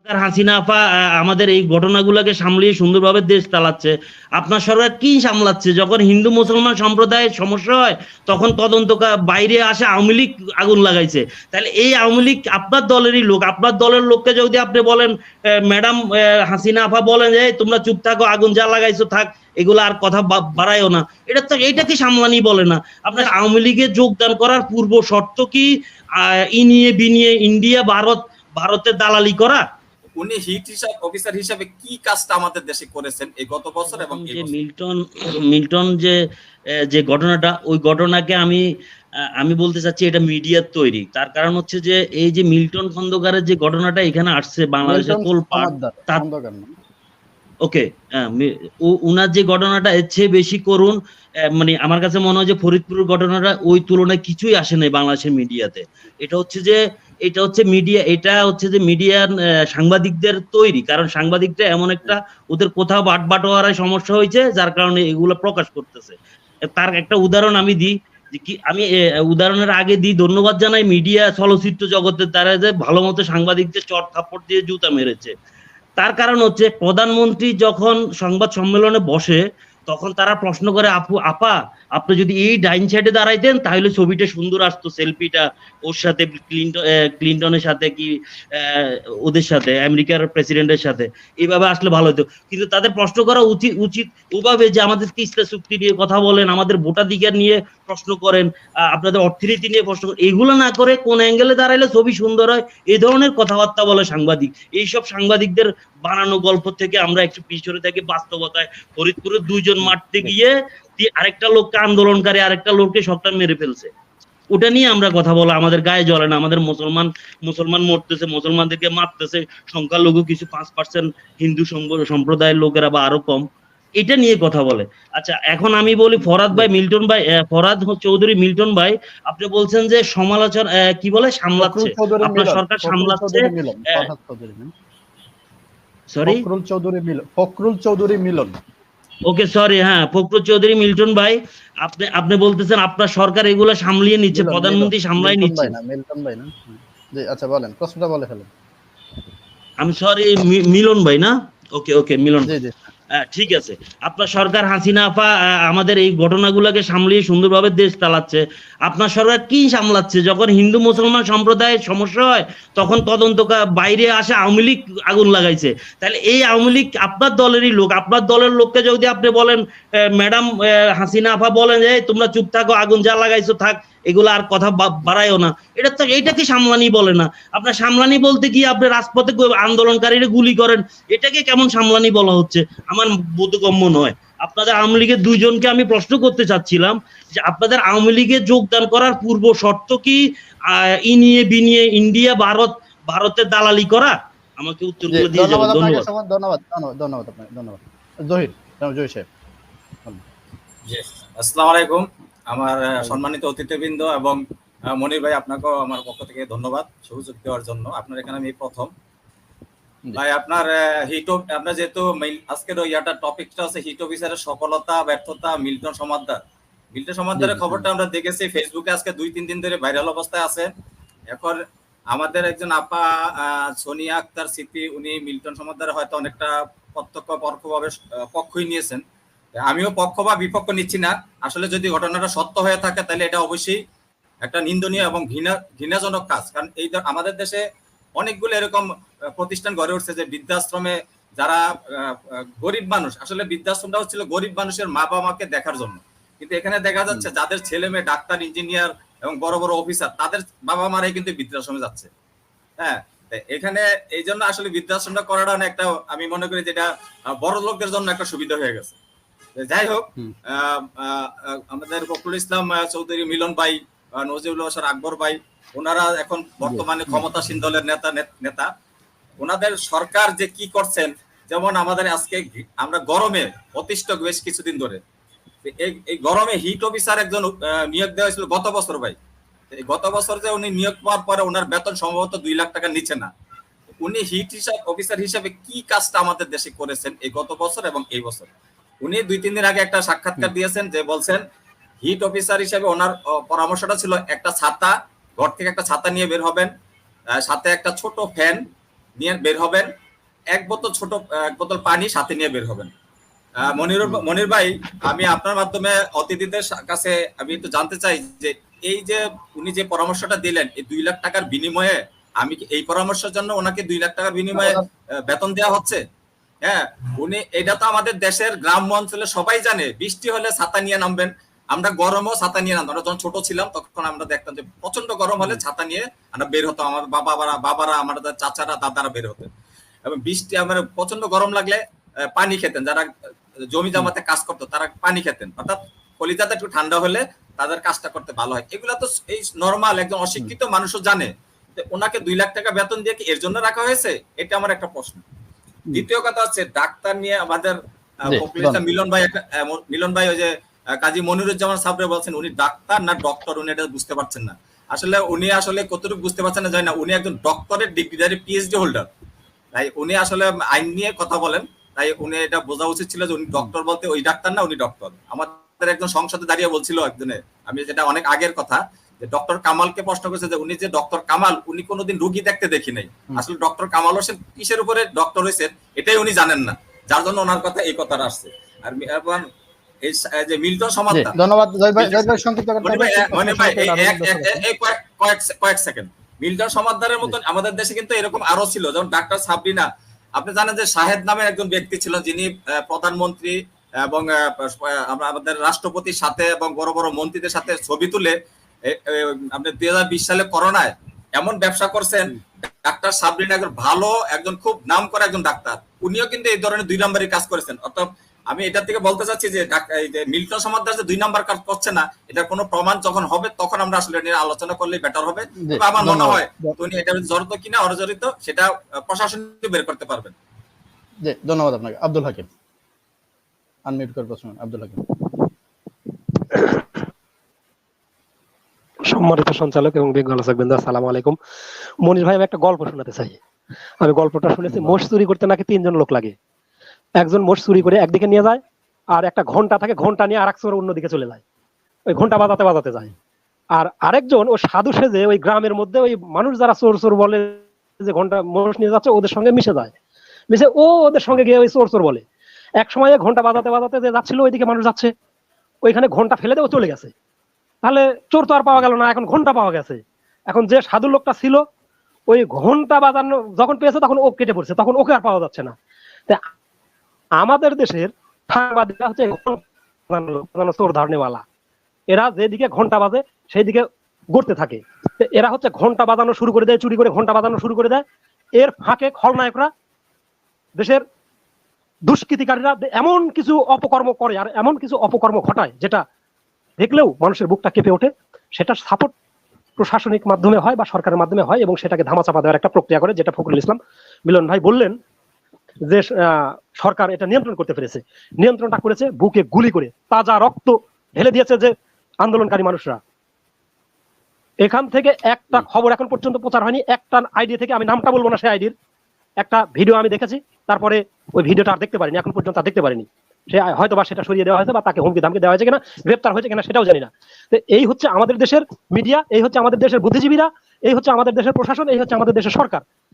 হাসিনা আপা আমাদের এই ঘটনাগুলোকে সামলিয়ে সুন্দরভাবে দেশ চালাচ্ছে। আপনার সরকার কি সামলাচ্ছে? যখন হিন্দু মুসলমান সম্প্রদায়ের সমস্যা হয় তখন তদন্ত বাইরে আসে আওয়ামী লীগ আগুন লাগাইছে। তাহলে এই আওয়ামী লীগ আপনার দলেরই লোক, আপনার দলের লোককে যদি আপনি বলেন ম্যাডাম হাসিনা আপা বলেন যে তোমরা চুপ থাকো, আগুন যা লাগাইছো থাক, এগুলো আর কথা বাড়ায়ও না, এটা কি সামলানি বলে না? আপনার আওয়ামী লীগে যোগদান করার পূর্ব শর্ত কি ইনিয়ে বিনিয়ে ইন্ডিয়া ভারতের দালালি করা? উনি হিট অফিসার হিসেবে কি কাজটা আমাদের দেশে করেছেন এই গত বছর এবং এই বছর? মিল্টন যে ঘটনাটা, ওই ঘটনাকে আমি বলতে চাচ্ছি এটা মিডিয়ার তৈরি। তার কারণ হচ্ছে যে এই যে মিল্টন খন্দকারের যে ঘটনাটা এখানে আসছে বাংলাদেশের তোলপাড়, ওকে, উনার যে ঘটনাটা এর চেয়ে বেশি করুন, মানে আমার কাছে মনে হয় যে ফরিদপুরের ঘটনাটা ওই তুলনায় কিছুই আসে নাই বাংলাদেশের মিডিয়াতে। এটা হচ্ছে যে মিডিয়ার সাংবাদিকদের তৈরি, কারণ সাংবাদিকরা এমন একটা, ওদের কোথাও বাটবাটোয়ারায় সমস্যা হয়েছে যার কারণে এগুলো প্রকাশ করতেছে। তার একটা উদাহরণ আমি দিই, আমি উদাহরণের আগে দিই, ধন্যবাদ জানাই মিডিয়া চলচ্চিত্র জগতের দ্বারা যে ভালো মতো সাংবাদিকদের চট থাপ্পড় দিয়ে জুতা মেরেছে। তার কারণ হচ্ছে প্রধানমন্ত্রী যখন সংবাদ সম্মেলনে বসে তখন তারা প্রশ্ন করে, আপা আপনি যদি এই ডাইন সাইডে দাঁড়াইতেন তাহলে ছবিটা সুন্দর আসতো, সেলফিটা ওর সাথে ক্লিনটনের সাথে কি ওদের সাথে আমেরিকার প্রেসিডেন্টের সাথে এইভাবে আসলে ভালো হতো। কিন্তু তাদের প্রশ্ন করা উচিত ওভাবে যে আমাদের তিস্তা চুক্তি নিয়ে কথা বলেন, আমাদের ভোটাধিকার নিয়ে প্রশ্ন করেন, আপনাদের অর্থনীতি নিয়ে প্রশ্ন করেন, এগুলো না করে কোন অ্যাঙ্গেলে দাঁড়াইলে ছবি সুন্দর হয় এই ধরনের কথাবার্তা বলে সাংবাদিক। এইসব সাংবাদিকদের বানানো গল্প থেকে আমরা একটু পিছনে থাকি বাস্তবতায়। ফরিদপুরের দুইজন মারতে গিয়ে আরেকটা লোককে, আন্দোলনকারী আরেকটা লোককে সবটা মেরে ফেলছে, ওটা নিয়ে আমরা কথা বলা আমাদের গায়ে জ্বলে না। আমাদের মুসলমান মরতেছে, মুসলমানদেরকে মারতেছে, সংখ্যালঘু কিছু 5% হিন্দু সম্প্রদায়ের লোকেরা বা আরো কম, এটা নিয়ে কথা বলে। আচ্ছা, এখন আমি বলি ফরহাদ ভাই, মিল্টন ভাই, ফরহাদ চৌধুরী মিল্টন ভাই, আপনি বলছেন যে সমালোচনা কি বলে সামলাচ্ছে, আপনার সরকার সামলাচ্ছে, সরি ফখরুল চৌধুরী মিলন, ওকে সরি, হ্যাঁ ফখরুল চৌধুরী মিল্টন ভাই, আপনি বলতেছেন আপনার সরকার এগুলো সামলিয়ে নিচ্ছে, প্রধানমন্ত্রী সামলাই নিচ্ছে। মিল্টন ভাই না? জি আচ্ছা, বলেন, প্রশ্নটা বলে ফেলেন। আমি সরি, মিলন ভাই না? ওকে মিলন, ঠিক আছে। আপনার সরকার হাসিনা আপা আমাদের এই ঘটনাগুলোকে সামলিয়ে সুন্দরভাবে দেশ চালাচ্ছে। আপনার সরকার কি সামলাচ্ছে? যখন হিন্দু মুসলমান সম্প্রদায়ের সমস্যা হয় তখন তদন্ত বাইরে আসে আওয়ামী লীগ আগুন লাগাইছে। তাহলে এই আওয়ামী লীগ আপনার দলেরই লোক, আপনার দলের লোককে যদি আপনি বলেন ম্যাডাম হাসিনা আপা বলেন যে তোমরা চুপ থাকো, আগুন যা লাগাইছো থাক, এগুলো আর কথা বাড়ায়ও না, এটা কি সামলানি বলে না? আপনার সামলানি বলতে কি আপনি রাজপথে আন্দোলনকারীরা গুলি করেন, এটাকে কেমন সামলানি বলা হচ্ছে? আমার বোধগম্য নয়। আপনাদের আওয়ামী লীগের দুইজনকে আমি প্রশ্ন করতে চাচ্ছিলাম যে আপনাদের আওয়ামী লীগে যোগদান করার পূর্ব শর্ত কি ইনিয়ে বিনিয়ে ইন্ডিয়া ভারতের দালালি করা? আমাকে উত্তরগুলো দিয়ে যাবেন। ধন্যবাদ আপনাকে, ধন্যবাদ। জহির সাহেব। আসসালামু আলাইকুম আমার সম্মানিত অতিথিবৃন্দ এবং মনির ভাই, আপনাকেও আমার পক্ষ থেকে ধন্যবাদ সুযোগ দেওয়ার জন্য। আপনার এখানে আমি প্রথম ভাই, আপনার যেহেতু আজকের টপিকটা আছে হিট অফিসারের সফলতা ব্যর্থতা, মিল্টন সমাদদারের খবরটা আমরা দেখেছি ফেসবুকে আজকে 2-3 দিন ধরে ভাইরাল অবস্থায় আছে। এখন আমাদের একজন আপা সোনিয়া আক্তার সিপি, উনি মিল্টন সমাদদারের হয়তো অনেকটা প্রত্যক্ষ পরোক্ষভাবে পক্ষই নিয়েছেন। আমিও পক্ষ বা বিপক্ষ নিচ্ছি না, আসলে যদি ঘটনাটা সত্য হয়ে থাকে তাহলে এটা অবশ্যই একটা নিন্দনীয় এবং ঘৃণাজনক কাজ। কারণ এই আমাদের দেশে অনেকগুলো এরকম প্রতিষ্ঠান গড়ে উঠছে যে বৃদ্ধাশ্রমে যারা গরিব মানুষ, আসলে বৃদ্ধাশ্রমটা হচ্ছিল গরিব মানুষের মা বাবাকে দেখার জন্য, কিন্তু এখানে দেখা যাচ্ছে যাদের ছেলে মেয়ে ডাক্তার, ইঞ্জিনিয়ার এবং বড় বড় অফিসার, তাদের বাবা মারাই কিন্তু বৃদ্ধাশ্রমে যাচ্ছে। হ্যাঁ, এখানে এই জন্য আসলে বৃদ্ধাশ্রমটা করাটা একটা, আমি মনে করি যেটা বড় লোকদের জন্য একটা সুবিধা হয়ে গেছে। যাই হোক, আমাদের ফখরুল ইসলাম চৌধুরী মিলন ভাই, নজিবুল বাসার আকবর ভাই, ওনারা এখন বর্তমানে ক্ষমতাসীন দলের নেতা। ওনাদের সরকার যে কি করছেন, যেমন আমাদের আজকে আমরা গরমে অতিষ্ঠ বেশ কিছুদিন ধরে, এই গরমে হিট অফিসার একজন নিয়োগ দেওয়া হয়েছিল গত বছর ভাই। গত বছর যে উনি নিয়োগ পাওয়ার পরে ওনার বেতন সম্ভবত 2 লাখ টাকার নিচে না। উনি হিট অফিসার হিসেবে কি কাজটা আমাদের দেশে করেছেন এই গত বছর এবং এই বছর? উনি 2-3 দিন আগে একটা সাক্ষাৎকার দিয়েছেন, যে বলছেন হিট অফিসার হিসেবে ওনার পরামর্শটা ছিল একটা ছাতা, ঘর থেকে একটা ছাতা নিয়ে বের হবেন, সাথে একটা ছোট ফ্যান নিয়ে বের হবেন, এক বোতল পানি সাথে নিয়ে বের হবেন। মনির ভাই, আমি আপনার মাধ্যমে অতিথিদের কাছে আমি একটু জানতে চাই যে এই যে উনি যে পরামর্শটা দিলেন এই 2 লাখ টাকার বিনিময়ে, আমি কি এই পরামর্শের জন্য ওনাকে 2 লাখ টাকার বিনিময়ে বেতন দেওয়া হচ্ছে? হ্যাঁ, উনি এটা তো আমাদের দেশের গ্রাম্য অঞ্চলে সবাই জানে, বৃষ্টি হলে ছাতা নিয়ে নামবেন। আমরা গরমও ছাতা নিয়ে নামতাম। আমরা যখন ছোট ছিলাম তখন আমরা দেখতাম যে প্রচন্ড গরম হলে ছাতা নিয়ে আমরা বের হতাম, আমার বাবারা আমাদের চাচারা দাদারা বের হতেন। এবং বৃষ্টি আমার প্রচন্ড গরম লাগলে পানি খেতেন, যারা জমি জমাতে কাজ করতো তারা পানি খেতেন, অর্থাৎ কলিজাটা একটু ঠান্ডা হলে তাদের কাজটা করতে ভালো হয়। এগুলা তো এই নর্মাল একজন অশিক্ষিত মানুষও জানে। ওনাকে 2 লাখ টাকা বেতন দিয়ে কি এর জন্য রাখা হয়েছে? এটা আমার একটা প্রশ্ন। দ্বিতীয় কথা হচ্ছে ডাক্তার নিয়ে আমাদের মিলন ভাই ওই যে কাজী মনিরুজ্জামান সাহেব বলছেন উনি ডাক্তার না ডক্টর, উনি এটা বুঝতে পারছেন না। আসলে উনি কতটুকু বুঝতে পারছেন না জানি না, উনি একজন ডক্টরের ডিগ্রিধারী পিএইচডি হোল্ডার। তাই উনি আসলে আইন নিয়ে কথা বলেন, তাই উনি এটা বোঝা উচিত ছিল যে উনি ডক্টর বলতে ওই ডাক্তার না, উনি ডক্টর। আমাদের একজন সংসদে দাঁড়িয়ে বলছিল একজনে, আমি যেটা অনেক আগের কথা, যে ডক্টর কামালকে প্রশ্ন করেছে যে উনি যে ডক্টর কামাল, উনি কোনোদিন রোগী দেখতে দেখি নাই। আসলে ডক্টর কামাল হোসেন কিসের উপরে ডক্টর হয়েছেন এটাই উনি জানেন না, যার জন্য ওনার কথা এই কথাটা আসছে। আর এই যে মিল্টন সমাদ্দার, ধন্যবাদ জয় ভাই সংক্ষিপ্ত কয়েক সেকেন্ড। মিল্টন সমাদ্দারের মতন আমাদের দেশে কিন্তু এরকম আরো ছিল, যেমন ডাক্তার সাবরিনা। আপনি জানেন যে শাহেদ নামে একজন ব্যক্তি ছিল, যিনি প্রধানমন্ত্রী এবং আমাদের রাষ্ট্রপতির সাথে এবং বড় বড় মন্ত্রীদের সাথে ছবি তুলে আপনি 2020 সালে করোনায় এমন ব্যবসা করছেন। ডাক্তার সাবরিনা একজন ভালো, একজন খুব নাম করা একজন ডাক্তার, উনিও কিন্তু এই ধরনের 2 নম্বরই কাজ করেছেন। অর্থাৎ আমি এটা থেকে বলতে চাচ্ছি যে মিল্টন সমাদ্দার যে 2 নাম্বার কাজ করছে না, এটার কোনো প্রমাণ যখন হবে তখন আমরা আসলে নিয়ে আলোচনা করলে বেটার হবে। আমার মনে হয় উনি এটা জড়িত কিনা অজড়িত সেটা প্রশাসন বের করতে পারবেন। জি, ধন্যবাদ আপনাকে। আব্দুল হাকিম, আনমিউট করে প্রশ্ন। আব্দুল হাকিম। সম্মানিত সঞ্চালক এবং বিজ্ঞ আলোচকবৃন্দ, আসসালামু আলাইকুম। মনির ভাই, আমি একটা গল্প শোনাতে চাই। আমি গল্পটা শুনেছি, মোষ চুরি করতে নাকি 3 জন লোক লাগে। একজন মোষ চুরি করে একদিকে নিয়ে যায়, আর একটা ঘন্টা থাকে, ঘন্টা নিয়ে আরেক চোর অন্যদিকে চলে যায়, ওই ঘন্টা বাজাতে বাজাতে যায়। আর আরেকজন ও সাধু সেজে ওই গ্রামের মধ্যে ওই মানুষ যারা চোর চোর বলে যে ঘন্টা মোষ নিয়ে যাচ্ছে, ওদের সঙ্গে মিশে যায়। মিশে ওদের সঙ্গে গিয়ে ওই চোর চোর বলে। এক সময় ঘন্টা বাজাতে বাজাতে যে যাচ্ছিল, ওইদিকে মানুষ যাচ্ছে, ওইখানে ঘন্টা ফেলে দিয়ে চলে গেছে। তাহলে চোর তো আর পাওয়া গেল না, এখন ঘন্টা পাওয়া গেছে। এখন যে সাধু লোকটা ছিল, ওই ঘন্টা বাজানো যখন পেয়েছে তখন ও কেটে পড়ছে, তখন ওকে আর পাওয়া যাচ্ছে না। আমাদের দেশের সাংবাদিকরা হচ্ছে চোর ধারণেওয়ালা, এরা যেদিকে ঘন্টা বাজে সেই দিকে গড়তে থাকে। এরা হচ্ছে ঘন্টা বাজানো শুরু করে দেয়, চুরি করে ঘন্টা বাজানো শুরু করে দেয়। এর ফাঁকে খলনায়করা, দেশের দুষ্কৃতিকারীরা এমন কিছু অপকর্ম করে আর এমন কিছু অপকর্ম ঘটায় যেটা দেখলেও মানুষের বুকটা কেঁপে ওঠে। সেটা সাপোর্ট প্রশাসনিক মাধ্যমে হয় বা সরকারের মাধ্যমে হয়, এবং সেটাকে ধামাচাপা দেওয়ার একটা প্রক্রিয়া করে, যেটা ফখরুল ইসলাম মিলন ভাই বললেন যে সরকার এটা নিয়ন্ত্রণ করতে পেরেছে। নিয়ন্ত্রণটা করেছে বুকে গুলি করে, তাজা রক্ত ঢেলে দিয়েছে যে আন্দোলনকারী মানুষরা। এখান থেকে একটা খবর এখন পর্যন্ত প্রচার হয়নি। একটা আইডি থেকে, আমি নামটা বলবো না, সেই আইডির একটা ভিডিও আমি দেখেছি, তারপরে ওই ভিডিওটা আর দেখতে পারিনি, এখন পর্যন্ত আর দেখতে পারিনি। সে হয়তো বা সেটা সরিয়ে দেওয়া হয়েছে বা তাকে হুমকি ধামকি দেওয়া হয়েছে কিনা, গ্রেপ্তার হয়েছে কিনা সেটাও জানি না। তো এই হচ্ছে আমাদের দেশের মিডিয়া, এই হচ্ছে আমাদের দেশের বুদ্ধিজীবীরা, এই হচ্ছে আমাদের দেশের প্রশাসন, এই হচ্ছে আমাদের দেশের সরকার।